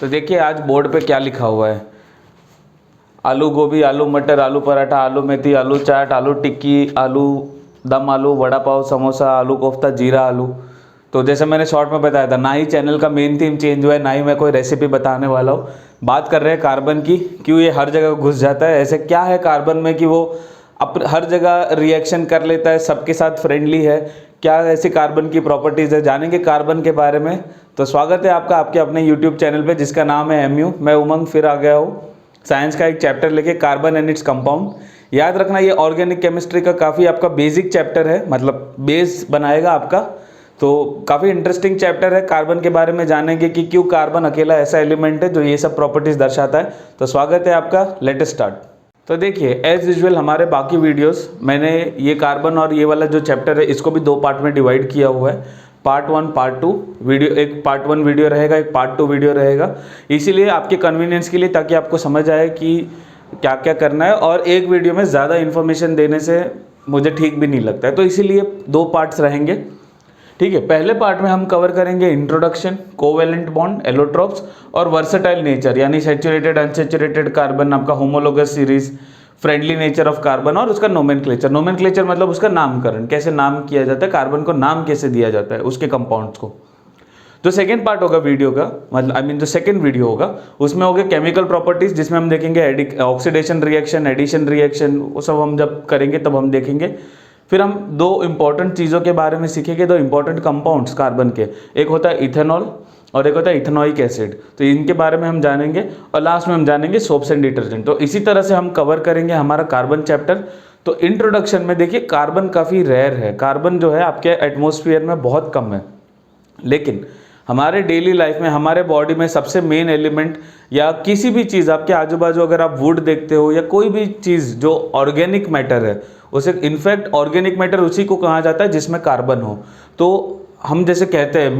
तो देखिए आज बोर्ड पे क्या लिखा हुआ है। आलू गोभी, आलू मटर, आलू पराठा, आलू मेथी, आलू चाट, आलू टिक्की, आलू दम आलू, वड़ा पाव, समोसा, आलू कोफ्ता, जीरा आलू। तो जैसे मैंने शॉर्ट में बताया था, ना ही चैनल का मेन थीम चेंज हुआ है, ना ही मैं कोई रेसिपी बताने वाला हूँ। बात कर रहे हैं कार्बन की, क्यों ये हर जगह घुस जाता है, ऐसे क्या है कार्बन में कि वो हर जगह रिएक्शन कर लेता है, सबके साथ फ्रेंडली है। क्या ऐसी कार्बन की प्रॉपर्टीज़ है, जानेंगे कार्बन के बारे में। तो स्वागत है आपका आपके अपने यूट्यूब चैनल पे जिसका नाम है MU। मैं उमंग फिर आ गया हूँ साइंस का एक चैप्टर लेके, कार्बन एंड इट्स कंपाउंड। याद रखना ये ऑर्गेनिक केमिस्ट्री का काफ़ी आपका बेसिक चैप्टर है, मतलब बेस बनाएगा आपका। तो काफ़ी इंटरेस्टिंग चैप्टर है। कार्बन के बारे में जानेंगे कि क्यों कार्बन अकेला ऐसा एलिमेंट है जो ये सब प्रॉपर्टीज़ दर्शाता है। तो स्वागत है आपका, लेट अस स्टार्ट। तो देखिए एज यूजुअल हमारे बाकी वीडियोस, मैंने ये कार्बन और ये वाला जो चैप्टर है इसको भी दो पार्ट में डिवाइड किया हुआ है। पार्ट 1 पार्ट 2 वीडियो, एक पार्ट 1 वीडियो रहेगा, एक पार्ट 2 वीडियो रहेगा। इसीलिए आपके कन्वीनियंस के लिए, ताकि आपको समझ आए कि क्या क्या करना है। और एक वीडियो में ज़्यादा इन्फॉर्मेशन देने से मुझे ठीक भी नहीं लगता है, तो इसीलिए दो पार्ट्स रहेंगे। ठीक है, पहले पार्ट में हम कवर करेंगे इंट्रोडक्शन, कोवेलेंट बॉन्ड, एलोट्रोप्स और वर्सेटाइल नेचर, यानी सैचुरेटेड अनसैचुरेटेड कार्बन, आपका homologous series, friendly nature of carbon और उसका नोमेनक्लेचर। नोमेनक्लेचर मतलब उसका नामकरण, कैसे नाम किया जाता है, कार्बन को नाम कैसे दिया जाता है उसके कंपाउंड्स को। जो सेकेंड पार्ट होगा वीडियो का, मतलब जो सेकेंड वीडियो होगा, उसमें होगा केमिकल प्रॉपर्टीज, जिसमें हम देखेंगे ऑक्सीडेशन रिएक्शन, एडिशन रिएक्शन, वो सब हम जब करेंगे तब हम देखेंगे। फिर हम दो इंपॉर्टेंट चीज़ों के बारे में सीखेंगे, दो इंपॉर्टेंट कंपाउंड्स कार्बन के, एक होता है इथेनॉल और एक होता है इथेनोइक एसिड। तो इनके बारे में हम जानेंगे और लास्ट में हम जानेंगे सोप्स एंड डिटर्जेंट। तो इसी तरह से हम कवर करेंगे हमारा कार्बन चैप्टर। तो इंट्रोडक्शन में देखिए कार्बन काफ़ी रेयर है, कार्बन जो है आपके एटमॉस्फेयर में बहुत कम है, लेकिन हमारे डेली लाइफ में, हमारे बॉडी में सबसे मेन एलिमेंट या किसी भी चीज़ आपके आजू बाजू अगर आप वुड देखते हो या कोई भी चीज़ जो ऑर्गेनिक मैटर है, उसे इनफैक्ट ऑर्गेनिक मैटर उसी को कहा जाता है जिसमें कार्बन हो। तो हम जैसे कहते हैं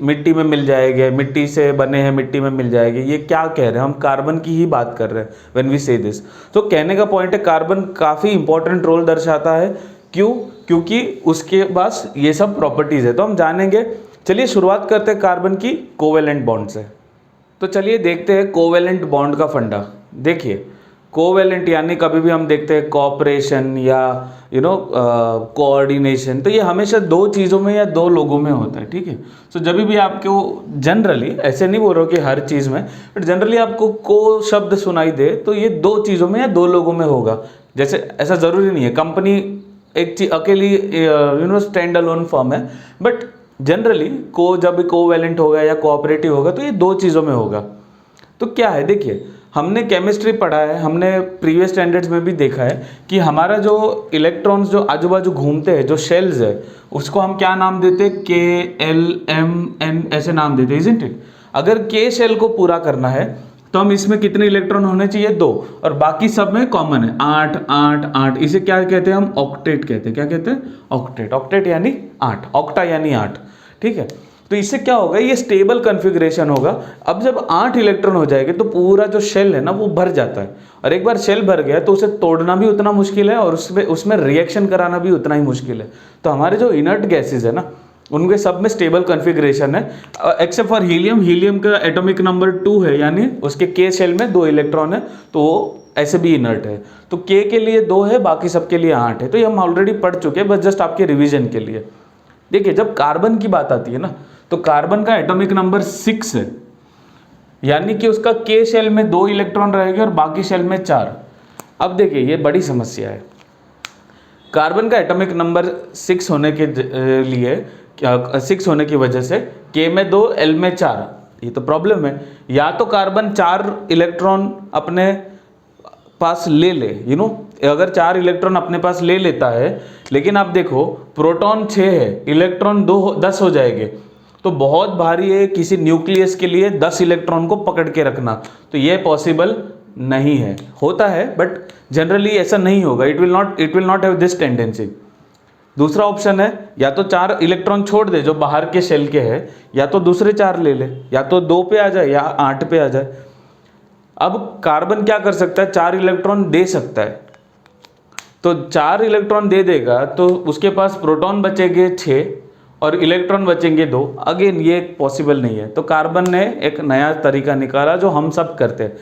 मिट्टी में मिल जाएंगे, मिट्टी से बने हैं मिट्टी में मिल जाएंगे, ये क्या कह रहे हैं, हम कार्बन की ही बात कर रहे हैं व्हेन वी से दिस। तो कहने का पॉइंट है कार्बन काफ़ी इंपॉर्टेंट रोल दर्शाता है। क्यों? क्योंकि उसके पास ये सब प्रॉपर्टीज़ है। तो हम जानेंगे। चलिए शुरुआत करते हैं कार्बन की कोवेलेंट बॉन्ड से। तो चलिए देखते हैं कोवेलेंट बॉन्ड का फंडा। देखिए कोवेलेंट यानी कभी भी हम देखते हैं कोऑपरेशन या कोऑर्डिनेशन, तो ये हमेशा दो चीज़ों में या दो लोगों में होता है। ठीक है, तो जब भी आपको जनरली, ऐसे नहीं बोल रहा कि हर चीज़ में, बट जनरली आपको को शब्द सुनाई दे तो ये दो चीज़ों में या दो लोगों में होगा। जैसे ऐसा ज़रूरी नहीं है कंपनी एक चीज अकेली स्टैंड अलोन फर्म है, बट जनरली जब कोवेलेंट होगा या कोऑपरेटिव होगा तो ये दो चीज़ों में होगा। तो क्या है, देखिए हमने केमिस्ट्री पढ़ा है, हमने प्रीवियस स्टैंडर्ड्स में भी देखा है कि हमारा जो इलेक्ट्रॉन्स जो आजू बाजू घूमते हैं, जो शेल्स है, उसको हम क्या नाम देते हैं, KLMN ऐसे नाम देते हैं, इजंट इट। अगर K शेल को पूरा करना है तो हम इसमें कितने इलेक्ट्रॉन होने चाहिए, 2, और बाकी सब में कॉमन है 8 8 8। इसे क्या कहते हैं, हम ऑक्टेट कहते हैं। क्या कहते हैं, ऑक्टेट। ऑक्टेट यानी 8, ऑक्टा यानी 8। ठीक है, तो इससे क्या होगा, ये स्टेबल कॉन्फ़िगरेशन होगा। अब जब 8 इलेक्ट्रॉन हो जाएंगे तो पूरा जो शेल है ना वो भर जाता है, और एक बार शेल भर गया तो उसे तोड़ना भी उतना मुश्किल है और उसमें रिएक्शन कराना भी उतना ही मुश्किल है। तो हमारे जो इनर्ट गैसेज है ना, उनके सब में स्टेबल कॉन्फ़िगरेशन है, एक्सेप्ट फॉर हीलियम। हीलियम का एटॉमिक नंबर 2 है, यानी उसके K शेल में 2 इलेक्ट्रॉन है, तो वो ऐसे भी इनर्ट है। तो K के लिए 2 है, बाकी सबके लिए 8 है। तो ये हम ऑलरेडी पढ़ चुके हैं, बस जस्ट आपके रिवीजन के लिए। देखिए जब कार्बन की बात आती है ना, तो कार्बन का एटॉमिक नंबर 6 है, यानी कि उसका K शेल में 2 इलेक्ट्रॉन रहेंगे और बाकी शेल में 4। अब देखिए ये बड़ी समस्या है। कार्बन का एटॉमिक नंबर 6 होने के लिए, 6 होने की वजह से K में 2 L में 4, ये तो प्रॉब्लम है। या तो कार्बन 4 इलेक्ट्रॉन अपने पास ले ले, अगर 4 इलेक्ट्रॉन अपने पास ले लेता है, लेकिन आप देखो प्रोटॉन 6 है, इलेक्ट्रॉन 10 हो जाएंगे, तो बहुत भारी है किसी न्यूक्लियस के लिए 10 इलेक्ट्रॉन को पकड़ के रखना। तो ये पॉसिबल नहीं है, होता है बट जनरली ऐसा नहीं होगा। It will not have this tendency. दूसरा ऑप्शन है, या तो 4 इलेक्ट्रॉन छोड़ दे जो बाहर के शेल के है, या तो दूसरे 4 ले ले, या तो 2 पे आ जाए या 8 पे आ जाए। अब कार्बन क्या कर सकता है, 4 इलेक्ट्रॉन दे सकता है। तो 4 इलेक्ट्रॉन दे देगा तो उसके पास प्रोटॉन बचेंगे 6 और इलेक्ट्रॉन बचेंगे 2। अगेन ये पॉसिबल नहीं है। तो कार्बन ने एक नया तरीका निकाला जो हम सब करते हैं।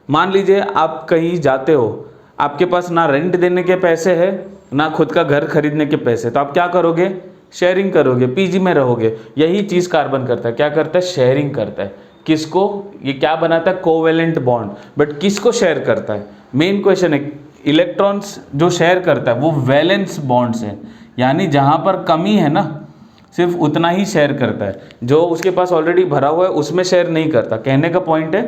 मान लीजिए आप कहीं जाते हो, आपके पास ना रेंट देने के पैसे है ना खुद का घर खरीदने के पैसे, तो आप क्या करोगे? शेयरिंग करोगे, पीजी में रहोगे। यही चीज़ कार्बन करता है। क्या करता है? शेयरिंग करता है। किसको? ये क्या बनाता है? Covalent bond. बट किसको शेयर करता है? मेन क्वेश्चन है। इलेक्ट्रॉन्स जो शेयर करता है वो वैलेंस बॉन्ड्स हैं, यानी जहाँ पर कमी है ना सिर्फ उतना ही शेयर करता है, जो उसके पास ऑलरेडी भरा हुआ है उसमें शेयर नहीं करता। कहने का पॉइंट है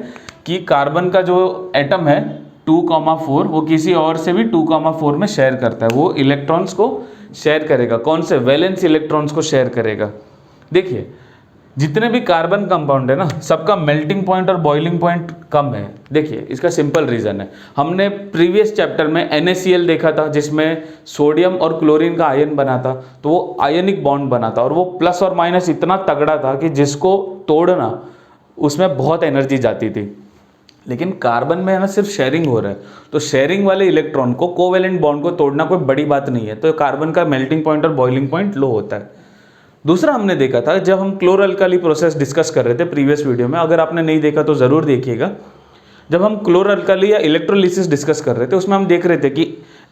कि कार्बन का जो एटम है 2,4 वो किसी और से भी 2,4 में शेयर करता है। वो इलेक्ट्रॉन्स को शेयर करेगा। कौन से? वैलेंस इलेक्ट्रॉन्स को शेयर करेगा। देखिए जितने भी कार्बन कंपाउंड है ना सबका मेल्टिंग पॉइंट और बॉइलिंग पॉइंट कम है। देखिए इसका सिंपल रीज़न है, हमने प्रीवियस चैप्टर में NaCl देखा था जिसमें सोडियम और क्लोरीन का आयन बना था, तो वो आयनिक बॉन्ड बना था और वो प्लस और माइनस इतना तगड़ा था कि जिसको तोड़ना उसमें बहुत एनर्जी जाती थी। लेकिन कार्बन में है ना सिर्फ शेयरिंग हो रहा है, तो शेयरिंग वाले इलेक्ट्रॉन को, कोवेलेंट बॉन्ड को तोड़ना कोई बड़ी बात नहीं है। तो कार्बन का मेल्टिंग पॉइंट और बॉइलिंग पॉइंट लो होता है। दूसरा हमने देखा था जब हम क्लोरो अल्काली प्रोसेस डिस्कस कर रहे थे प्रीवियस वीडियो में, अगर आपने नहीं देखा तो ज़रूर देखिएगा। जब हम क्लोरो अल्काली या इलेक्ट्रोलिसिस डिस्कस कर रहे थे उसमें हम देख रहे थे कि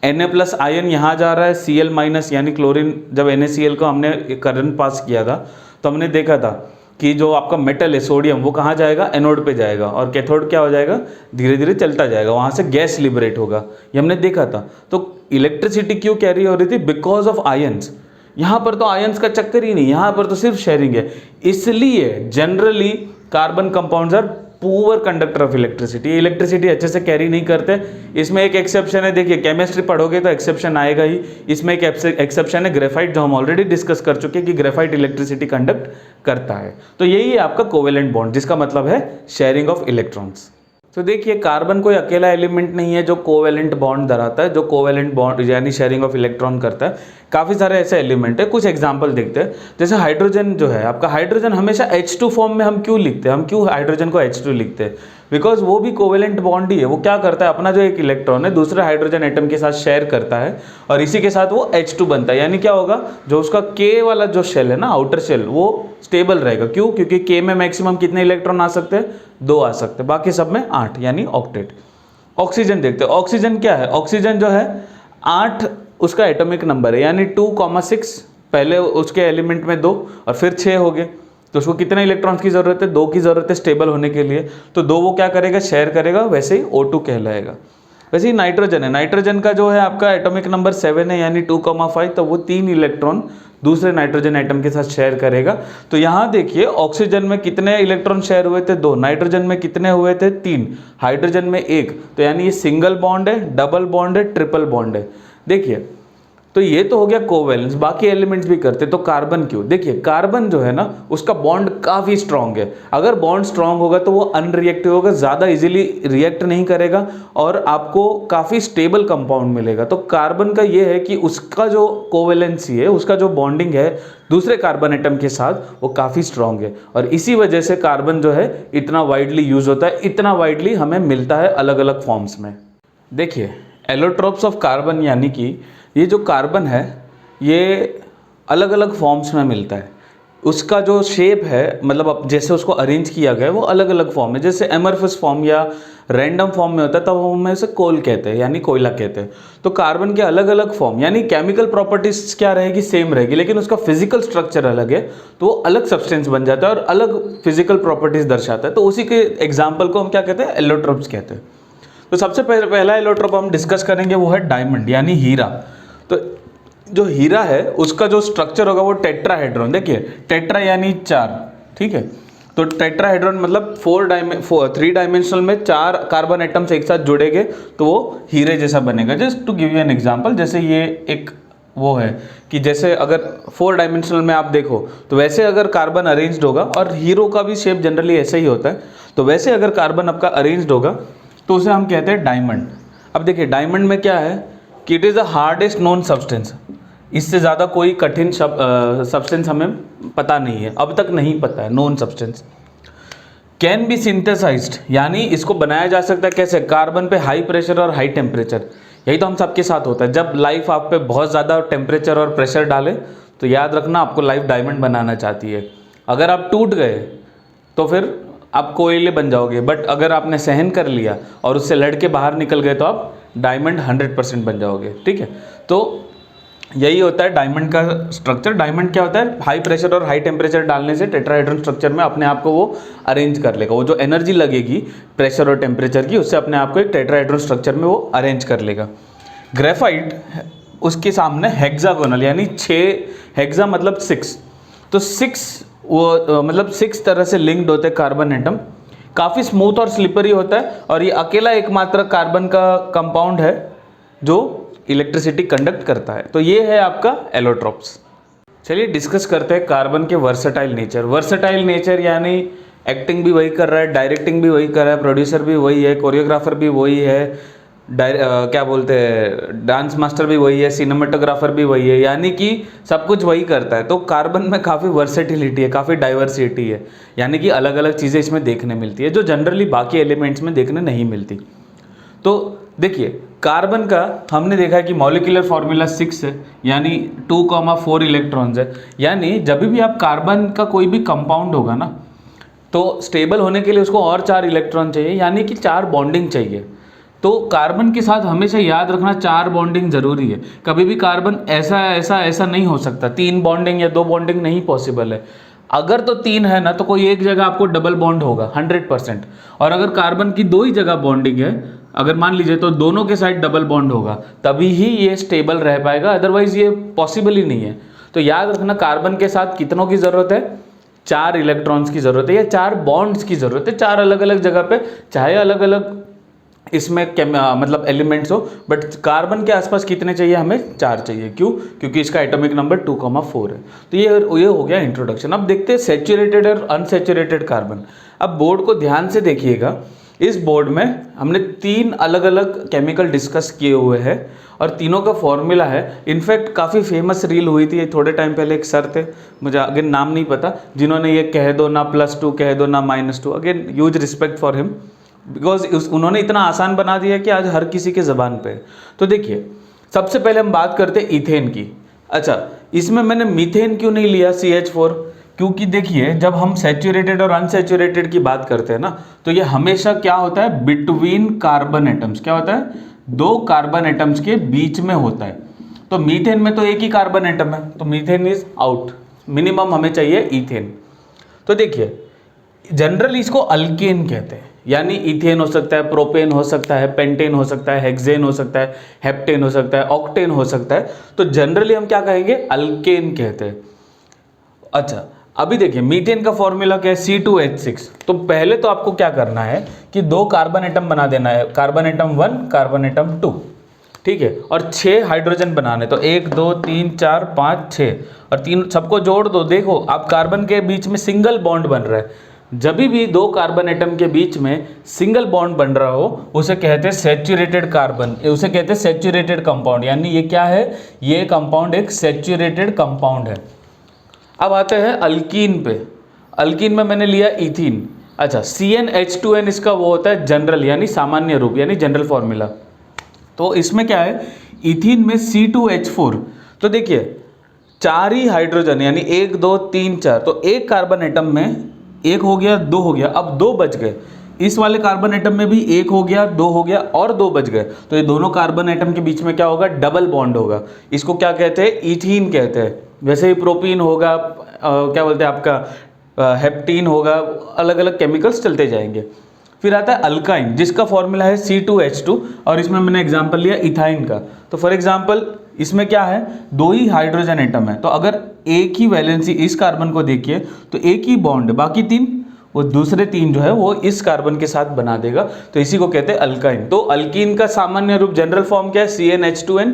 Na+ आयन यहाँ जा रहा है, Cl- यानी क्लोरीन, जब NaCl को हमने करंट पास किया था तो हमने देखा था कि जो आपका मेटल है सोडियम वो कहाँ जाएगा? एनोड पे जाएगा, और कैथोड क्या हो जाएगा? धीरे धीरे चलता जाएगा, वहाँ से गैस लिबरेट होगा। ये हमने देखा था। तो इलेक्ट्रिसिटी क्यों कैरी हो रही थी? Because of ions. यहाँ पर तो आयंस का चक्कर ही नहीं, यहाँ पर तो सिर्फ शेयरिंग है। इसलिए generally carbon compounds are poor conductor of electricity. Electricity अच्छे से कैरी नहीं करते। इसमें एक एक्सेप्शन है, देखिए केमिस्ट्री पढ़ोगे तो एक्सेप्शन आएगा ही। इसमें एक एक्सेप्शन है ग्रेफाइट, जो हम ऑलरेडी डिस्कस कर चुके हैं कि ग्रेफाइट इलेक्ट्रिसिटी कंडक्ट करता है। तो यही है आपका कोवेलेंट बॉन्ड, जिसका मतलब है शेयरिंग ऑफ इलेक्ट्रॉन्स। तो देखिए कार्बन कोई अकेला एलिमेंट नहीं है जो कोवेलेंट बॉन्ड धराता है, जो कोवेलेंट बॉन्ड यानी शेयरिंग ऑफ इलेक्ट्रॉन करता है। काफ़ी सारे ऐसे एलिमेंट है। कुछ एग्जांपल देखते हैं। जैसे हाइड्रोजन जो है आपका, हाइड्रोजन हमेशा H2 फॉर्म में हम क्यों लिखते हैं? हम क्यों हाइड्रोजन को H2 लिखते हैं? बिकॉज वो भी कोवेलेंट बॉन्ड ही है। वो क्या करता है? अपना जो एक इलेक्ट्रॉन है दूसरे हाइड्रोजन एटम के साथ शेयर करता है और इसी के साथ वो H2 बनता है। यानी क्या होगा? जो उसका K वाला जो शेल है ना, आउटर शेल, वो स्टेबल रहेगा। क्यों? क्योंकि K में मैक्सिमम कितने इलेक्ट्रॉन आ सकते हैं? 2 आ सकते हैं, बाकी सब में 8, यानी ऑक्टेट। ऑक्सीजन देखते हैं। ऑक्सीजन क्या है? ऑक्सीजन जो है 8 उसका एटॉमिक नंबर है, यानी 2,6। पहले उसके एलिमेंट में 2 और फिर 6 हो गए, तो उसको कितने इलेक्ट्रॉन्स की जरूरत है? 2 की जरूरत है स्टेबल होने के लिए। तो 2 वो क्या करेगा? शेयर करेगा, वैसे ही O2 कहलाएगा। वैसे ही नाइट्रोजन है। नाइट्रोजन का जो है आपका एटॉमिक नंबर 7 है, यानी 2,5, तो वो 3 इलेक्ट्रॉन दूसरे नाइट्रोजन एटम के साथ शेयर करेगा। तो यहाँ देखिए ऑक्सीजन में कितने इलेक्ट्रॉन शेयर हुए थे? 2। नाइट्रोजन में कितने हुए थे? 3। हाइड्रोजन में 1। तो यानी ये सिंगल बॉन्ड है, डबल बॉन्ड है, ट्रिपल बॉन्ड है। देखिए तो ये तो हो गया कोवेलेंस, बाकी एलिमेंट्स भी करते। तो कार्बन क्यों? देखिए कार्बन जो है ना उसका बॉन्ड काफ़ी स्ट्रांग है। अगर बॉन्ड स्ट्रांग होगा तो वो अनरिएक्टिव होगा, ज़्यादा इजीली रिएक्ट नहीं करेगा और आपको काफ़ी स्टेबल कंपाउंड मिलेगा। तो कार्बन का ये है कि उसका जो कोवेलेंसी है, उसका जो बॉन्डिंग है दूसरे कार्बन एटम के साथ, वो काफ़ी स्ट्रांग है और इसी वजह से कार्बन जो है इतना वाइडली यूज होता है, इतना वाइडली हमें मिलता है अलग अलग फॉर्म्स में। देखिए एलोट्रोप्स ऑफ कार्बन, यानी कि ये जो कार्बन है ये अलग अलग फॉर्म्स में मिलता है। उसका जो शेप है, मतलब अब जैसे उसको अरेंज किया गया है वो अलग अलग फॉर्म है। जैसे एमरफस फॉर्म या रैंडम फॉर्म में होता है, तब तो हम इसे कोल कहते हैं, यानी कोयला कहते हैं। तो कार्बन के अलग अलग फॉर्म, यानी केमिकल प्रॉपर्टीज क्या रहेगी? सेम रहेगी, लेकिन उसका फिजिकल स्ट्रक्चर अलग है, तो वो अलग सब्सटेंस बन जाता है और अलग फिजिकल प्रॉपर्टीज दर्शाता है। तो उसी के एग्जाम्पल को हम क्या कहते हैं? एलोट्रोप्स कहते हैं। तो सबसे पहला एलोट्रोप हम डिस्कस करेंगे वो है डायमंड, यानी हीरा। तो जो हीरा है उसका जो स्ट्रक्चर होगा वो टेट्राहेड्रॉन। देखिए टेट्रा यानी 4, ठीक है। तो टेट्राहेड्रॉन मतलब 3 डायमेंशनल में 4 कार्बन एटम्स एक साथ जुड़ेंगे तो वो हीरे जैसा बनेगा। Just to give you an example, जैसे ये एक वो है कि जैसे अगर 4 डायमेंशनल में आप देखो तो वैसे अगर कार्बन अरेंज्ड होगा, और हीरो का भी शेप जनरली ऐसे ही होता है, तो वैसे अगर कार्बन आपका अरेंज्ड होगा तो उसे हम कहते हैं डायमंड। अब देखिए डायमंड में क्या है कि it is the hardest known substance. इससे ज़्यादा कोई कठिन सब्सटेंस हमें पता नहीं है, अब तक नहीं पता है। Known substance can be synthesized, यानी इसको बनाया जा सकता है कैसे? कार्बन पे हाई प्रेशर और हाई टेम्परेचर। यही तो हम सबके साथ होता है। जब लाइफ आप पे बहुत ज़्यादा टेम्परेचर और प्रेशर डाले तो याद रखना आपको लाइफ डायमंड बनाना चाहती है। अगर आप टूट गए तो फिर आप कोयले बन जाओगे, बट अगर आपने सहन कर लिया और उससे लड़ के बाहर निकल गए तो आप डायमंड 100% बन जाओगे। ठीक है, तो यही होता है डायमंड का स्ट्रक्चर। डायमंड क्या होता है, हाई प्रेशर और हाई टेम्परेचर डालने से टेट्राहेड्रन स्ट्रक्चर में अपने आप को वो अरेंज कर लेगा। वो जो एनर्जी लगेगी प्रेशर और टेम्परेचर की, उससे अपने आप को एक टेट्राहेड्रन स्ट्रक्चर में वो अरेंज कर लेगा। ग्रेफाइट उसके सामने हेक्सागोनल, यानी 6, हेक्सा मतलब 6, तो 6 वो मतलब 6 तरह से लिंक्ड होते हैं कार्बन एटम। काफ़ी स्मूथ और स्लिपरी होता है, और ये अकेला एकमात्र कार्बन का कंपाउंड है जो इलेक्ट्रिसिटी कंडक्ट करता है। तो ये है आपका एलोट्रोप्स। चलिए डिस्कस करते हैं कार्बन के वर्सेटाइल नेचर। वर्सेटाइल नेचर यानी एक्टिंग भी वही कर रहा है, डायरेक्टिंग भी वही कर रहा है, प्रोड्यूसर भी वही है, कोरियोग्राफर भी वही है, क्या बोलते हैं, डांस मास्टर भी वही है, सिनेमेटोग्राफर भी वही है, यानी कि सब कुछ वही करता है। तो कार्बन में काफ़ी वर्सेटिलिटी है, काफ़ी डाइवर्सिटी है, यानी कि अलग अलग चीज़ें इसमें देखने मिलती है जो जनरली बाकी एलिमेंट्स में देखने नहीं मिलती। तो देखिए कार्बन का हमने देखा है कि मॉलिक्यूलर फार्मूला 6 है, यानी 2,4 इलेक्ट्रॉन्स है। यानी जब भी आप कार्बन का कोई भी कंपाउंड होगा ना, तो स्टेबल होने के लिए उसको और 4 इलेक्ट्रॉन चाहिए, यानी कि 4 बॉन्डिंग चाहिए। तो कार्बन के साथ हमेशा याद रखना 4 बॉन्डिंग जरूरी है। कभी भी कार्बन ऐसा ऐसा ऐसा नहीं हो सकता, 3 बॉन्डिंग या 2 बॉन्डिंग नहीं पॉसिबल है। अगर तो 3 है ना, तो कोई एक जगह आपको डबल बॉन्ड होगा 100%। और अगर कार्बन की 2 ही जगह बॉन्डिंग है, अगर मान लीजिए, तो दोनों के साइड डबल बॉन्ड होगा, तभी ही ये स्टेबल रह पाएगा, अदरवाइज ये पॉसिबल ही नहीं है। तो याद रखना कार्बन के साथ कितनों की ज़रूरत है, 4 इलेक्ट्रॉन्स की ज़रूरत है या 4 बॉन्ड्स की ज़रूरत है, 4 अलग अलग जगह पे, चाहे अलग अलग इसमें मतलब एलिमेंट्स हो, बट कार्बन के आसपास कितने चाहिए, हमें 4 चाहिए। क्यों? क्योंकि इसका एटॉमिक नंबर 2,4 है। तो ये हो गया इंट्रोडक्शन। अब देखते हैं सेचुरेटेड और अनसेचुरेटेड कार्बन। अब बोर्ड को ध्यान से देखिएगा, इस बोर्ड में हमने 3 अलग अलग केमिकल डिस्कस किए हुए हैं और तीनों का फॉर्मूला है। इनफैक्ट काफ़ी फेमस रील हुई थी थोड़े टाइम पहले, एक सर थे, मुझे अगेन नाम नहीं पता, जिन्होंने ये कह दो ना +2, कह दो ना -2, again huge respect for him, because उन्होंने इतना आसान बना दिया कि आज हर किसी के ज़बान पे। तो देखिए सबसे पहले हम बात करते हैं इथेन की। अच्छा, इसमें मैंने मीथेन क्यों नहीं लिया CH4? क्योंकि देखिए जब हम सैचुरेटेड और अनसैचुरेटेड की बात करते हैं ना, तो ये हमेशा क्या होता है, बिटवीन कार्बन एटम्स। क्या होता है? 2 कार्बन एटम्स के बीच में होता है। तो मीथेन में तो एक ही कार्बन एटम है, तो मीथेन इज आउट। मिनिमम हमें चाहिए इथेन। तो देखिए जनरली इसको अल्केन कहते हैं, यानी इथेन हो सकता है, प्रोपेन हो सकता है, पेंटेन हो सकता है, हेक्सेन हो सकता है, हेप्टेन हो सकता है, ऑक्टेन हो सकता है। तो जनरली हम क्या कहेंगे, अल्केन कहते हैं। अच्छा, अभी देखिए मीथेन का फॉर्मूला क्या है, C2H6। तो पहले तो आपको क्या करना है कि 2 कार्बन एटम बना देना है, कार्बन एटम 1, कार्बन एटम 2, ठीक है, और 6 हाइड्रोजन बनाने। तो 1 2 3 4 5 6 और 3 सबको जोड़ दो। देखो आप कार्बन के बीच में सिंगल बॉन्ड बन रहा है। जब भी 2 कार्बन एटम के बीच में सिंगल बॉन्ड बन रहा हो, उसे कहते हैं सैचुरेटेड कार्बन, उसे कहते हैं सैचुरेटेड कंपाउंड। यानी ये क्या है, ये कंपाउंड एक सैचुरेटेड कंपाउंड है। अब आते हैं अल्कीन पे। अल्कीन में मैंने लिया इथीन। अच्छा, CnH2n इसका वो होता है जनरल, यानी सामान्य रूप, यानी जनरल फॉर्मूला। तो इसमें क्या है, इथीन में C2H4। तो देखिए 4 ही हाइड्रोजन, यानी 1 2 3 4, तो एक कार्बन एटम में 1 हो गया, 2 हो गया, अब 2 बच गए। इस वाले कार्बन एटम में भी 1 हो गया, 2 हो गया और 2 बच गए। तो ये दोनों कार्बन एटम के बीच में क्या होगा, डबल बॉन्ड होगा। इसको क्या कहते हैं, इथीन कहते हैं। वैसे ही प्रोपीन होगा, क्या बोलते हैं आपका, हेप्टीन होगा, अलग अलग केमिकल्स चलते जाएंगे। फिर आता है अल्काइन, जिसका फॉर्मूला है C2H2, और इसमें मैंने एग्जांपल लिया इथाइन का। तो फॉर एग्जांपल इसमें क्या है, 2 ही हाइड्रोजन एटम है, तो अगर एक ही वैलेंसी, इस कार्बन को देखिए तो एक ही बॉन्ड, बाकी 3 वो दूसरे 3 जो है वो इस कार्बन के साथ बना देगा। तो इसी को कहते हैं अल्काइन। तो अल्कीन का सामान्य रूप जनरल फॉर्म क्या है, CnH2n।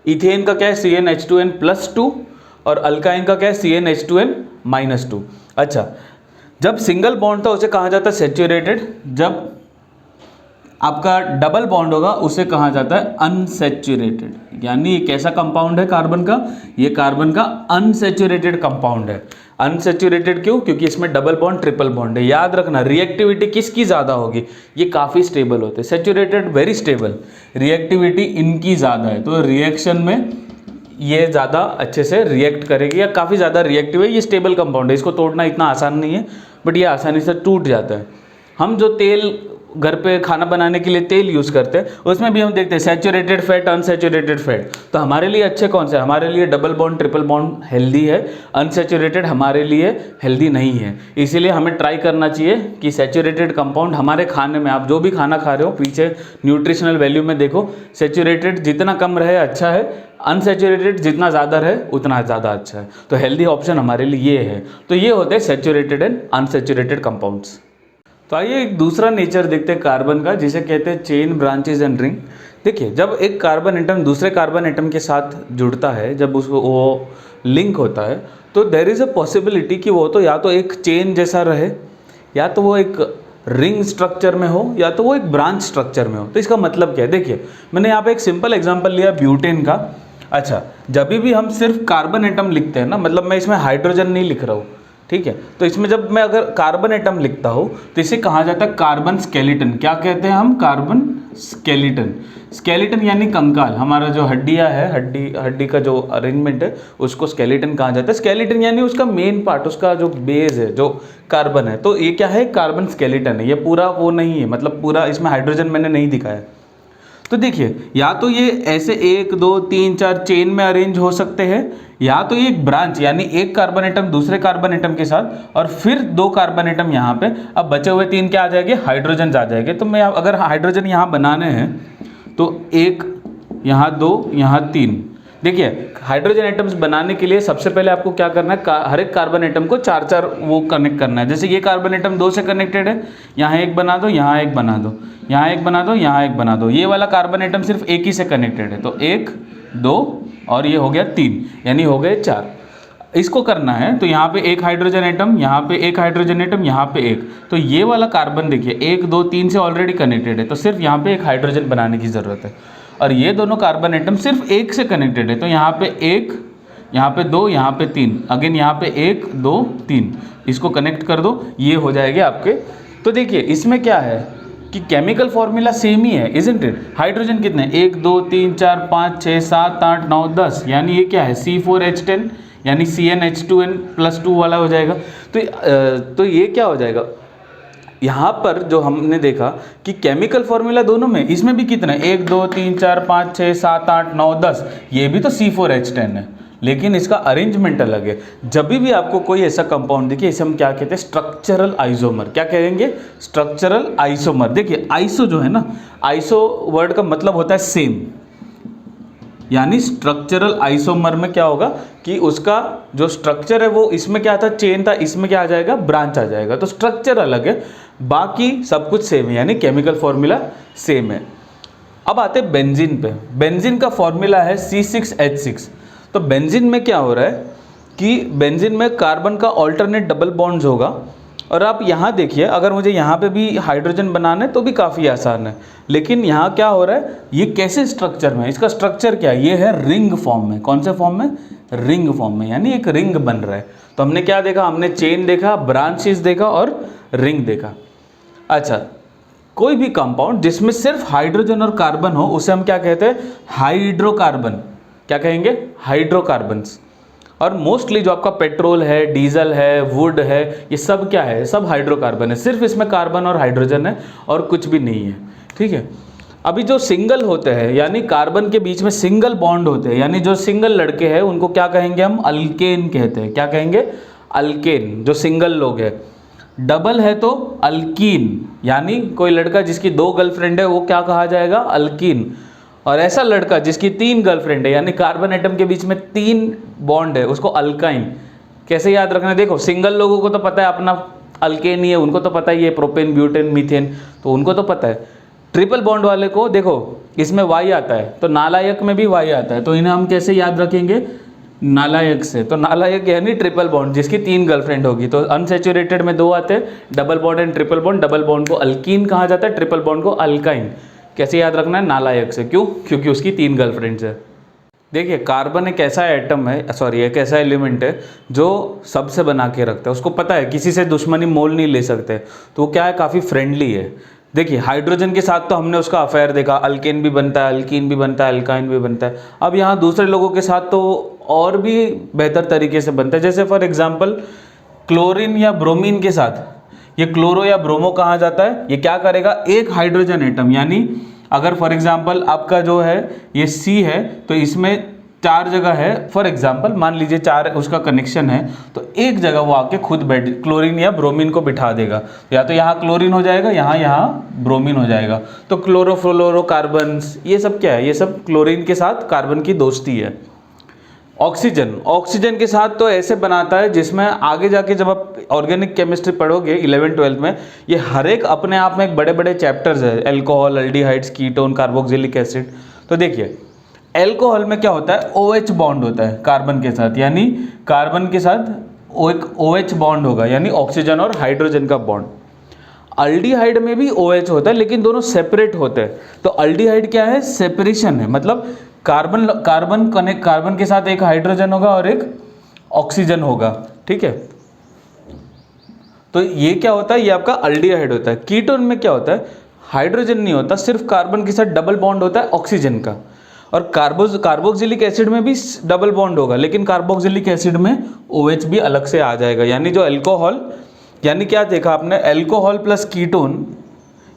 इथेन का क्या है, CnH2n+2, और अल्काइन का क्या है, CnH2n-2। अच्छा, जब सिंगल बॉन्ड था उसे कहा जाता है सैचुरेटेड, जब आपका डबल बॉन्ड होगा उसे कहा जाता है अनसैचुरेटेड। यानी ये कैसा कंपाउंड है कार्बन का, ये कार्बन का अनसैचुरेटेड कंपाउंड है। अनसैचुरेटेड क्यों, क्योंकि इसमें डबल बॉन्ड ट्रिपल बॉन्ड है। याद रखना रिएक्टिविटी किसकी ज़्यादा होगी, ये काफ़ी स्टेबल होते हैं, सैचुरेटेड वेरी स्टेबल, रिएक्टिविटी इनकी ज़्यादा है। तो रिएक्शन में ये ज़्यादा अच्छे से रिएक्ट करेगी या काफ़ी ज़्यादा रिएक्टिव है। ये स्टेबल कंपाउंड है, इसको तोड़ना इतना आसान नहीं है, बट ये आसानी से टूट जाता है। हम जो तेल घर पे खाना बनाने के लिए तेल यूज़ करते हैं उसमें भी हम देखते हैं सैचुरेटेड फैट, अनसैचुरेटेड फैट। तो हमारे लिए अच्छे कौन से? हमारे लिए double bond, triple bond healthy है, अनसैचुरेटेड हमारे लिए हेल्दी नहीं है। इसीलिए हमें ट्राई करना चाहिए कि सैचुरेटेड कंपाउंड हमारे खाने में, आप जो भी खाना खा रहे हो पीछे न्यूट्रिशनल वैल्यू में देखो, सैचुरेटेड जितना कम रहे अच्छा है, अनसैचुरेटेड जितना ज़्यादा रहे उतना ज़्यादा अच्छा है। तो हेल्दी ऑप्शन हमारे लिए ये है। तो ये होते हैं सैचुरेटेड एंड अनसैचुरेटेड कंपाउंड्स। तो आइए एक दूसरा नेचर देखते हैं कार्बन का, जिसे कहते हैं चेन, ब्रांचेस एंड रिंग। देखिए, जब एक कार्बन एटम दूसरे कार्बन एटम के साथ जुड़ता है, जब उसको वो लिंक होता है, तो देयर इज़ अ पॉसिबिलिटी कि वो तो या तो एक चेन जैसा रहे, या तो वो एक रिंग स्ट्रक्चर में हो, या तो वो एक ब्रांच स्ट्रक्चर में हो। तो इसका मतलब क्या है? देखिए, मैंने यहाँ पे एक सिंपल एग्जांपल लिया ब्यूटेन का। अच्छा, जब भी हम सिर्फ कार्बन एटम लिखते हैं ना, मतलब मैं इसमें हाइड्रोजन नहीं लिख रहा हूँ, ठीक है, तो इसमें जब मैं अगर कार्बन एटम लिखता हूँ तो इसे कहा जाता है कार्बन स्केलेटन। क्या कहते हैं हम? Carbon skeleton. स्केलेटन यानी कंकाल, हमारा जो हड्डियाँ है, हड्डी का जो अरेंजमेंट है उसको स्केलेटन कहा जाता है। स्केलेटन यानी उसका मेन पार्ट, उसका जो बेस है, जो कार्बन है, तो ये क्या है? कार्बन स्केलेटन है। ये पूरा वो नहीं है, मतलब पूरा इसमें हाइड्रोजन मैंने नहीं दिखाया। तो देखिए, या तो ये ऐसे 1 2 3 4 चेन में अरेंज हो सकते हैं, या तो ये एक ब्रांच यानी एक कार्बन एटम दूसरे कार्बन एटम के साथ और फिर 2 कार्बन एटम यहाँ पे। अब बचे हुए 3 क्या आ जाएंगे? हाइड्रोजन आ जाएंगे। तो मैं अगर हाइड्रोजन यहाँ बनाने हैं तो 1 यहाँ 2 यहाँ 3। देखिए, हाइड्रोजन एटम्स बनाने के लिए सबसे पहले आपको क्या करना है? हर एक कार्बन एटम को 4 वो कनेक्ट करना है। जैसे ये कार्बन एटम 2 से कनेक्टेड है, यहाँ एक बना दो, यहाँ एक बना दो, यहाँ एक बना दो, यहाँ एक बना दो। ये वाला कार्बन एटम सिर्फ एक ही से कनेक्टेड है, तो 1 2 और ये हो गया 3, यानी हो गए 4। इसको करना है तो यहाँ पे एक हाइड्रोजन एटम, यहाँ पे एक हाइड्रोजन एटम, यहाँ पे एक। तो ये वाला कार्बन देखिए 1 2 3 से ऑलरेडी कनेक्टेड है, तो सिर्फ यहाँ पे एक हाइड्रोजन बनाने की ज़रूरत है। और ये दोनों कार्बन एटम सिर्फ एक से कनेक्टेड है, तो यहाँ पे 1, यहाँ पे 2, यहाँ पे 3, अगेन यहाँ पे 1 2 3, इसको कनेक्ट कर दो, ये हो जाएंगे आपके। तो देखिए, इसमें क्या है कि केमिकल फॉर्मूला सेम ही है, इजंट इट? हाइड्रोजन कितने? 1 2 3 4 5 6 7 8 9 10, यानी ये क्या है? C4H10 यानी CnH2n+2 वाला हो जाएगा। तो ये क्या हो जाएगा? यहाँ पर जो हमने देखा कि केमिकल फॉर्मूला दोनों में, इसमें भी कितना है? 1 2 3 4 5 6 7 8 9 10, ये भी तो C4H10 है, लेकिन इसका अरेंजमेंट अलग है। जब भी आपको कोई ऐसा कंपाउंड देखिए, इसे हम क्या कहते हैं? Structural isomer. क्या कहेंगे? Structural isomer. देखिए, आइसो जो है ना, आइसो वर्ड का मतलब होता है सेम, यानी स्ट्रक्चरल आइसोमर में क्या होगा कि उसका जो स्ट्रक्चर है वो इसमें क्या था? चेन था, इसमें क्या आ जाएगा? ब्रांच आ जाएगा। तो स्ट्रक्चर अलग है, बाकी सब कुछ सेम है, यानी केमिकल फॉर्मूला सेम है। अब आते हैं बेंजीन पे। बेंजीन का फॉर्मूला है C6H6। तो बेंजीन में क्या हो रहा है कि बेंजीन में कार्बन का ऑल्टरनेट डबल बॉन्ड्स होगा। और आप यहाँ देखिए, अगर मुझे यहाँ पे भी हाइड्रोजन बनाना है तो भी काफ़ी आसान है, लेकिन यहाँ क्या हो रहा है? ये कैसे स्ट्रक्चर में? इसका स्ट्रक्चर क्या है? ये है रिंग फॉर्म में। कौन से फॉर्म में? रिंग फॉर्म में, यानी एक रिंग बन रहा है। तो हमने क्या देखा? हमने चेन देखा, ब्रांचेस देखा और रिंग देखा। अच्छा, कोई भी कंपाउंड जिसमें सिर्फ हाइड्रोजन और कार्बन हो उसे हम क्या कहते हैं? हाइड्रोकार्बन। क्या कहेंगे? हाइड्रोकार्बन्स। और मोस्टली जो आपका पेट्रोल है, डीजल है, वुड है, ये सब क्या है? सब हाइड्रोकार्बन है। सिर्फ इसमें कार्बन और हाइड्रोजन है और कुछ भी नहीं है, ठीक है। अभी जो सिंगल होते हैं, यानी कार्बन के बीच में सिंगल बॉन्ड होते हैं, यानी जो सिंगल लड़के हैं उनको क्या कहेंगे हम? अल्केन कहते हैं। क्या कहेंगे? अल्केन, जो सिंगल लोग हैं। डबल है तो अल्कीन, यानी कोई लड़का जिसकी 2 गर्लफ्रेंड है वो क्या कहा जाएगा? अल्कीन। और ऐसा लड़का जिसकी 3 गर्लफ्रेंड है, यानी कार्बन एटम के बीच में 3 बॉन्ड है, उसको अल्काइन। कैसे याद रखना? देखो, सिंगल लोगों को तो पता है अपना अल्केन ही है, उनको तो पता ही है, प्रोपेन, ब्यूटेन, मीथेन, तो उनको तो पता है। ट्रिपल बॉन्ड वाले को देखो, इसमें वाई आता है, तो नालायक में भी वाई आता है, तो इन्हें हम कैसे याद रखेंगे? नालायक से। तो नालायक यानी ट्रिपल बॉन्ड, जिसकी 3 गर्लफ्रेंड होगी। तो अनसैचुरेटेड में 2 आते हैं, double bond and triple bond. Double bond को अल्कीन कहा जाता है, ट्रिपल बॉन्ड को अल्काइन। कैसे याद रखना है? नालायक से। क्यों? क्योंकि उसकी 3 गर्लफ्रेंड्स है। देखिए, कार्बन एक ऐसा एटम है, सॉरी एक ऐसा एलिमेंट है जो सबसे बना के रखता है। उसको पता है किसी से दुश्मनी मोल नहीं ले सकते, तो वो क्या है? काफ़ी फ्रेंडली है। देखिए हाइड्रोजन के साथ तो हमने उसका अफेयर देखा, अल्केन भी बनता है, अल्कीन भी बनता है, अल्काइन भी बनता है। अब यहाँ दूसरे लोगों के साथ तो और भी बेहतर तरीके से बनता है। जैसे फॉर एग्जांपल क्लोरीन या ब्रोमीन के साथ ये क्लोरो या ब्रोमो कहा जाता है। ये क्या करेगा, एक हाइड्रोजन एटम, यानी अगर फॉर एग्जांपल आपका जो है ये सी है तो इसमें 4 जगह है, फॉर एग्जांपल मान लीजिए 4 उसका कनेक्शन है, तो एक जगह वो आके खुद बैठ क्लोरीन या ब्रोमीन को बिठा देगा। या तो यहाँ क्लोरीन हो जाएगा, यहाँ ब्रोमीन हो जाएगा। तो क्लोरोफ्लोरोकार्बन्स ये सब क्या है, ये सब क्लोरीन के साथ कार्बन की दोस्ती है। ऑक्सीजन के साथ तो ऐसे बनाता है जिसमें आगे जाके जब आप ऑर्गेनिक केमिस्ट्री पढ़ोगे 11-12 में, ये हर एक अपने आप में एक बड़े बड़े चैप्टर्स है, alcohol, aldehydes, ketone, carboxylic acid. तो देखिए एल्कोहल में क्या होता है, OH बॉन्ड होता है कार्बन के साथ, यानी कार्बन के साथ एक OH बॉन्ड होगा, यानी ऑक्सीजन और हाइड्रोजन का बॉन्ड। अल्डिहाइड में भी OH होता है लेकिन दोनों सेपरेट होते हैं। तो अल्डिहाइड क्या है, सेपरेशन है, मतलब कार्बन के साथ एक हाइड्रोजन होगा और एक ऑक्सीजन होगा, ठीक है। तो ये क्या होता है, ये आपका अल्डिहाइड होता है। कीटोन में क्या होता है, हाइड्रोजन नहीं होता, सिर्फ कार्बन के साथ डबल बॉन्ड होता है ऑक्सीजन का। और कार्बोक्सिलिक एसिड में भी डबल बॉन्ड होगा, लेकिन कार्बोक्सिलिक एसिड में OH भी अलग से आ जाएगा। यानी जो अल्कोहल, यानी क्या देखा आपने, अल्कोहल प्लस कीटोन,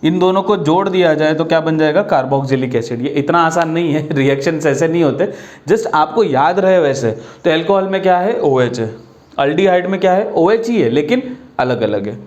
इन दोनों को जोड़ दिया जाए तो क्या बन जाएगा, कार्बोक्सिलिक एसिड। ये इतना आसान नहीं है, रिएक्शंस ऐसे नहीं होते, जस्ट आपको याद रहे वैसे। तो अल्कोहल में क्या है, OH है। अल्डिहाइड में क्या है, OH ही है लेकिन अलग अलग है।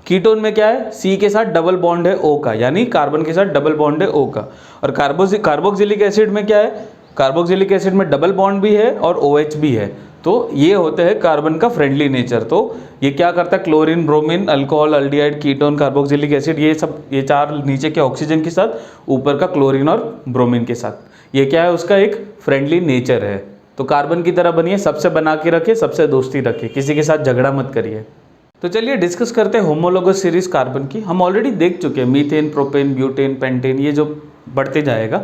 कीटोन में क्या है, C के साथ डबल बॉन्ड है O का, यानी कार्बन के साथ डबल बॉन्ड है O का। और कार्बोक्सिलिक एसिड में क्या है, कार्बोक्सिलिक एसिड में डबल बॉन्ड भी है और OH भी है। तो ये होते हैं कार्बन का फ्रेंडली नेचर। तो ये क्या करता है, chlorine, bromine, alcohol, aldehyde, ketone, carboxylic acid, ये सब, ये 4 नीचे के ऑक्सीजन के साथ, ऊपर का क्लोरीन और ब्रोमीन के साथ, ये क्या है, उसका एक फ्रेंडली नेचर है। तो कार्बन की तरह बनिए, सबसे बना के रखिए, सबसे दोस्ती रखिए, किसी के साथ झगड़ा मत करिए। तो चलिए डिस्कस करते हैं होमोलोगस सीरीज कार्बन की। हम ऑलरेडी देख चुके हैं मीथेन, प्रोपेन, ब्यूटेन, पेंटेन, ये जो बढ़ते जाएगा।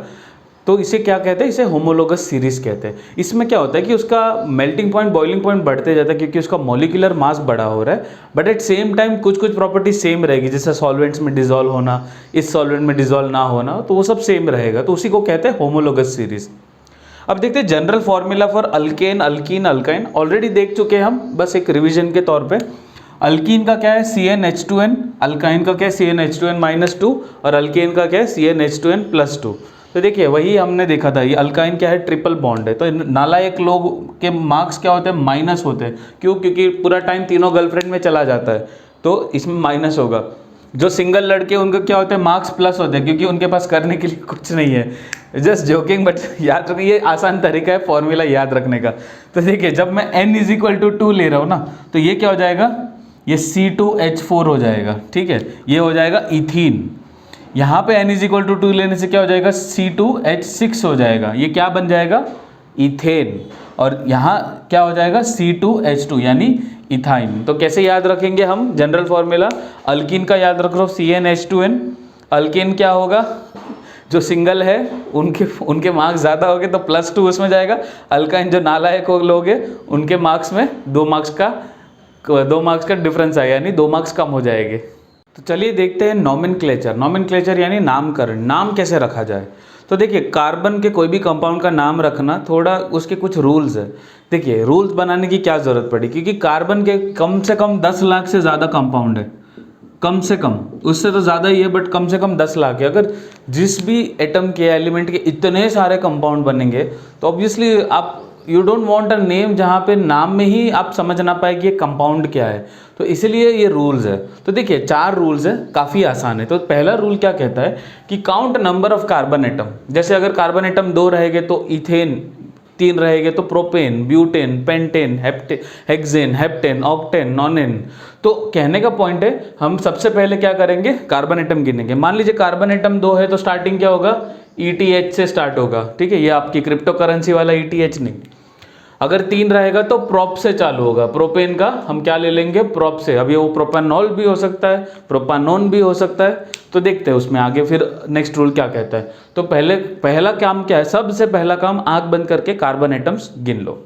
तो इसे क्या कहते हैं, इसे होमोलोगस सीरीज कहते हैं। इसमें क्या होता है कि उसका मेल्टिंग पॉइंट, बॉइलिंग पॉइंट बढ़ते जाता है क्योंकि उसका मॉलिक्यूलर मास बड़ा हो रहा है, बट एट सेम टाइम कुछ कुछ प्रॉपर्टी सेम रहेगी, जैसे सॉल्वेंट्स में डिजोल्व होना, इस सॉल्वेंट में डिजोल्व ना होना, तो वो सब सेम रहेगा। तो उसी को कहते हैं होमोलोगस सीरीज। अब देखते हैं general formula for alkane, alkyne, alkyne, already देख चुके हैं हम, बस एक रिविजन के तौर पे। अल्कीन का क्या है, CnH2n, अल्काइन का क्या है, CnH2n-2, और अल्केन का क्या है, CnH2n+2। तो देखिए वही हमने देखा था, ये अल्काइन क्या है, ट्रिपल बॉन्ड है। तो नालायक लोग के मार्क्स क्या होते हैं, माइनस होते हैं। क्यों, क्योंकि पूरा टाइम तीनों गर्लफ्रेंड में चला जाता है, तो इसमें माइनस होगा। जो सिंगल लड़के उनको क्या होते हैं, मार्क्स प्लस होते हैं, क्योंकि उनके पास करने के लिए कुछ नहीं है। जस्ट जोकिंग, बट याद रखिए ये आसान तरीका है फॉर्मूला याद रखने का। तो देखिए जब मैं n=2 ले रहा हूँ ना, तो ये क्या हो जाएगा, ये C2H4 हो जाएगा, ठीक है। ये हो जाएगा इथीन। यहाँ पे n=2 लेने से क्या हो जाएगा, C2H6 हो जाएगा। ये क्या बन जाएगा, इथेन। और यहाँ क्या हो जाएगा, C2H2 यानी इथाइन। तो कैसे याद रखेंगे हम, जनरल फॉर्मूला, अल्कीन का याद रख लो, CnH2n। अल्केन क्या होगा, जो सिंगल है उनके मार्क्स ज़्यादा हो गए तो +2 उसमें जाएगा। अल्काइन जो नालायक लोग हैं उनके मार्क्स में 2 मार्क्स का डिफरेंस आएगा, यानी 2 मार्क्स कम हो जाएंगे। तो चलिए देखते हैं नॉमेनक्लेचर यानी नामकरण, नाम कैसे रखा जाए। तो देखिए कार्बन के कोई भी कंपाउंड का नाम रखना, थोड़ा उसके कुछ रूल्स है। देखिए रूल्स बनाने की क्या ज़रूरत पड़ी, क्योंकि कार्बन के कम से कम 10 लाख से ज़्यादा कंपाउंड है, कम से कम, उससे तो ज़्यादा ही है बट कम से कम 10 लाख है। अगर जिस भी एटम के, एलिमेंट के इतने सारे कंपाउंड बनेंगे तो ऑब्वियसली आप you don't want a name जहाँ पे नाम में ही आप समझ ना पाए कि ये कंपाउंड क्या है। तो इसलिए ये रूल्स है। तो देखिए 4 रूल्स है, काफ़ी आसान है। तो पहला रूल क्या कहता है कि count number of carbon atom. जैसे अगर कार्बन एटम 2 रहेंगे तो इथेन, 3 रहेंगे तो propane, butane, pentane, hexane, heptane, octane, nonane. तो कहने का पॉइंट है, हम सबसे पहले क्या करेंगे, कार्बन एटम गिनेंगे। मान लीजिए कार्बन एटम 2 है तो स्टार्टिंग क्या होगा, ETH से स्टार्ट होगा, ठीक है। ये आपकी क्रिप्टो करेंसी वाला ETH नहीं। अगर 3 रहेगा तो प्रोप से चालू होगा। प्रोपेन का हम क्या ले लेंगे, प्रोप से। अब ये वो प्रोपानॉल भी हो सकता है, प्रोपानोन भी हो सकता है। तो देखते हैं उसमें आगे फिर नेक्स्ट रूल क्या कहता है। तो पहला काम क्या है, सबसे पहला काम आंख बंद करके कार्बन एटम्स गिन लो।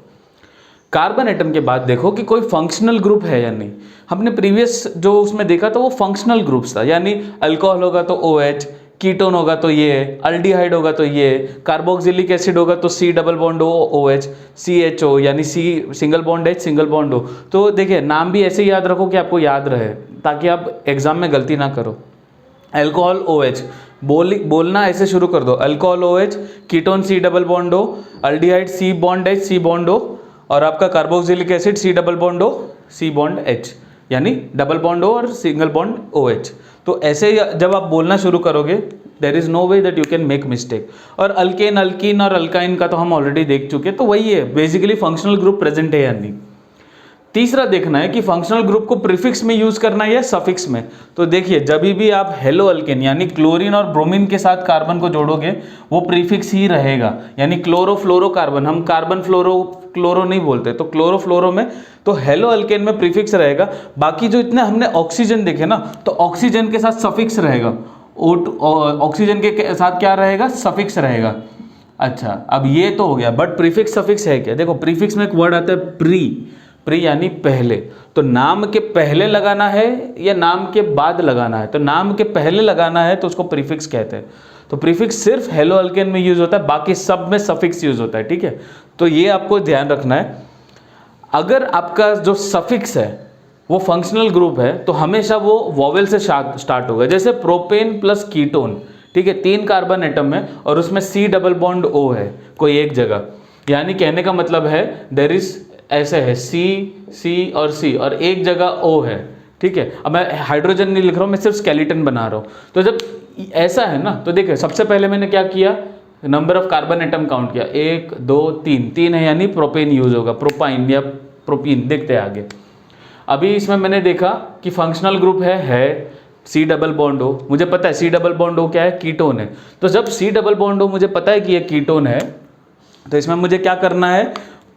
कार्बन एटम के बाद देखो कि कोई फंक्शनल ग्रुप है या नहीं। हमने प्रीवियस जो उसमें देखा था वो फंक्शनल ग्रुप्स था, यानी अल्कोहल होगा तो OH, कीटोन होगा तो ये, अल्डिहाइड होगा तो ये, कार्बोक्सिलिक एसिड होगा तो C double bond OH, CHO यानी C single bond H single bond O। तो देखिए नाम भी ऐसे याद रखो कि आपको याद रहे, ताकि आप एग्जाम में गलती ना करो। अल्कोहल OH, बोलना ऐसे शुरू कर दो, alcohol OH, ketone C double bond O, aldehyde C bond H C bond O, और आपका carboxylic acid C double bond O C bond H, यानी डबल बॉन्ड O और सिंगल बॉन्ड OH। तो ऐसे जब आप बोलना शुरू करोगे there is no way that you can make mistake. और अल्केन, अल्कीन और अल्काइन का तो हम ऑलरेडी देख चुके, तो वही है बेसिकली फंक्शनल ग्रुप प्रेजेंट है या नहीं। तीसरा देखना है कि फंक्शनल ग्रुप को प्रीफिक्स में यूज करना है या सफिक्स में। तो देखिए जब भी आप हेलो अल्केन यानी क्लोरीन और ब्रोमीन के साथ कार्बन को जोड़ोगे वो प्रीफिक्स ही रहेगा, यानी क्लोरोफ्लोरोकार्बन, हम कार्बन क्लोरो नहीं बोलते, तो क्लोरोफ्लोरो में तो हेलो अल्केन में प्रीफिक्स रहेगा। बाकी जो इतने हमने ऑक्सीजन देखे ना, तो ऑक्सीजन के साथ सफिक्स रहेगा, ऑक्सीजन के साथ क्या रहेगा, सफिक्स रहेगा। अच्छा अब ये तो हो गया, बट प्रीफिक्स सफिक्स है क्या? देखो प्रीफिक्स में एक वर्ड आता है प्री यानी पहले, तो नाम के पहले लगाना है या नाम के बाद लगाना है? तो नाम के पहले लगाना है तो उसको प्रीफिक्स कहते हैं। तो प्रीफिक्स सिर्फ हेलो अल्केन में यूज होता है, बाकी सब में सफिक्स यूज होता है, ठीक है। तो ये आपको ध्यान रखना है। अगर आपका जो सफिक्स है वो फंक्शनल ग्रुप है तो हमेशा वो वॉवेल से स्टार्ट होगा। जैसे प्रोपेन प्लस कीटोन, ठीक है, 3 कार्बन एटम है और उसमें C डबल बॉन्ड O है कोई एक जगह, यानी कहने का मतलब है देर इज ऐसे है C और C और एक जगह O है, ठीक है। अब मैं हाइड्रोजन नहीं लिख रहा हूँ, मैं सिर्फ स्केलेटन बना रहा हूँ। तो जब ऐसा है ना, तो देखिए सबसे पहले मैंने क्या किया, number of carbon atom count किया, 1 2 3 है, यानी प्रोपेन यूज होगा, प्रोपाइन या प्रोपीन, देखते हैं आगे। अभी इसमें मैंने देखा कि फंक्शनल ग्रुप है C डबल बॉन्ड O, मुझे पता है C डबल बॉन्ड O क्या है, कीटोन है। तो जब C डबल बॉन्ड O मुझे पता है कि ये कीटोन है, तो इसमें मुझे क्या करना है,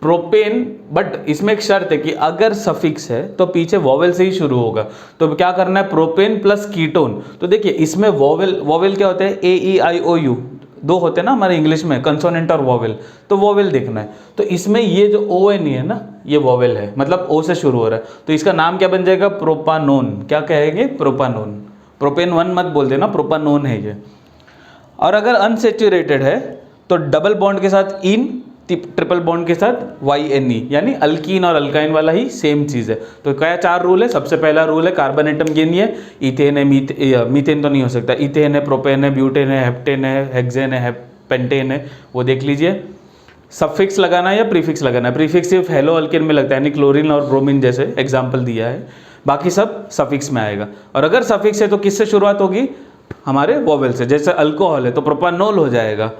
प्रोपेन, बट इसमें एक शर्त है कि अगर सफिक्स है तो पीछे वॉवेल से ही शुरू होगा। तो क्या करना है, प्रोपेन प्लस कीटोन। तो देखिए इसमें वॉवेल क्या होते हैं, AEIOU, 2 होते हैं ना हमारे इंग्लिश में, कंसोनेंट और वॉवेल, तो वॉवेल देखना है। तो इसमें ये जो ON है ना, ये वॉवेल है, मतलब O से शुरू हो रहा है, तो इसका नाम क्या बन जाएगा, प्रोपानोन। क्या कहेंगे, प्रोपानोन। प्रोपेन 1 मत बोल देना, प्रोपानोन है ये। और अगर अनसेचुरेटेड है तो डबल बॉन्ड के साथ इन, ट्रिपल बॉन्ड के साथ YNE, यानी अल्कीन और अल्काइन वाला ही सेम चीज़ है। तो क्या 4 रूल है। सबसे पहला रूल है कार्बन एटम ये नहीं है, इथेन है, मीथेन तो नहीं हो सकता, इथेन है, प्रोपेन है, ब्यूटेन है, हेप्टेन है, हेक्सेन है, पेंटेन है, वो देख लीजिए। सफिक्स लगाना है या प्रीफिक्स लगाना है, प्रीफिक्स सिर्फ हेलो अल्केन में लगता है, यानी क्लोरीन और ब्रोमीन जैसे एग्जाम्पल दिया है, बाकी सब सफिक्स में आएगा। और अगर सफिक्स है तो किससे शुरुआत होगी, हमारे वॉवेल से। जैसे अल्कोहल है तो प्रोपानोल हो जाएगा,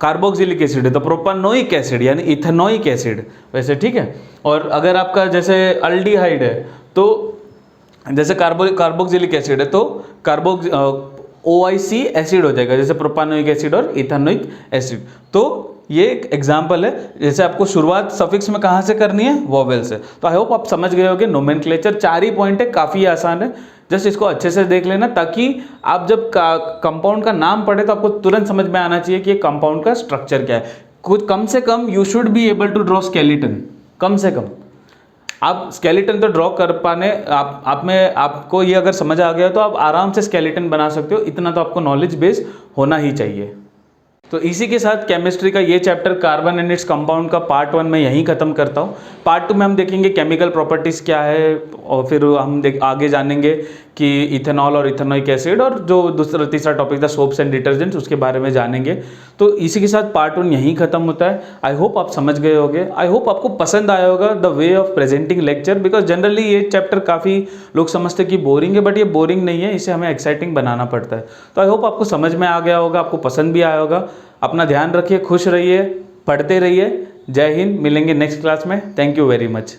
कार्बोक्सिलिक एसिड है तो प्रोपानोइक एसिड यानी इथेनोइक एसिड, वैसे, ठीक है। और अगर आपका जैसे अल्डिहाइड है तो जैसे कार्बोक्सिलिक एसिड है तो OIC एसिड हो जाएगा, जैसे प्रोपानोइक एसिड और इथेनोइक एसिड। तो ये एक एग्जाम्पल है, जैसे आपको शुरुआत सफिक्स में कहाँ से करनी है, वॉवेल से। तो आई होप आप समझ गए होंगे। नोमेनक्लेचर 4 ही पॉइंट है, काफ़ी आसान है, जस्ट इसको अच्छे से देख लेना, ताकि आप जब कंपाउंड का नाम पढ़े तो आपको तुरंत समझ में आना चाहिए कि ये कंपाउंड का स्ट्रक्चर क्या है। कुछ कम से कम you should be able to draw skeleton, कम से कम आप स्केलेटन तो ड्रॉ कर पाने, आपको ये अगर समझ आ गया तो आप आराम से स्केलेटन बना सकते हो, इतना तो आपको नॉलेज बेस होना ही चाहिए। तो इसी के साथ केमिस्ट्री का ये chapter carbon and its compound का पार्ट 1 में यहीं खत्म करता हूँ। पार्ट 2 में हम देखेंगे केमिकल प्रॉपर्टीज़ क्या है, और फिर हम आगे जानेंगे कि इथेनॉल और इथेनोइक एसिड, और जो दूसरा तीसरा टॉपिक था सोप्स एंड डिटर्जेंट्स, उसके बारे में जानेंगे। तो इसी के साथ पार्ट 1 यहीं खत्म होता है। आई होप आप समझ गए होंगे, आई होप आपको पसंद आया होगा the way of presenting lecture, because generally ये चैप्टर काफ़ी लोग समझते कि बोरिंग है, बट ये बोरिंग नहीं है, इसे हमें एक्साइटिंग बनाना पड़ता है। तो आई होप आपको समझ में आ गया होगा, आपको पसंद भी आया होगा। अपना ध्यान रखिए, खुश रहिए, पढ़ते रहिए। जय हिंद, मिलेंगे नेक्स्ट क्लास में। Thank you very much.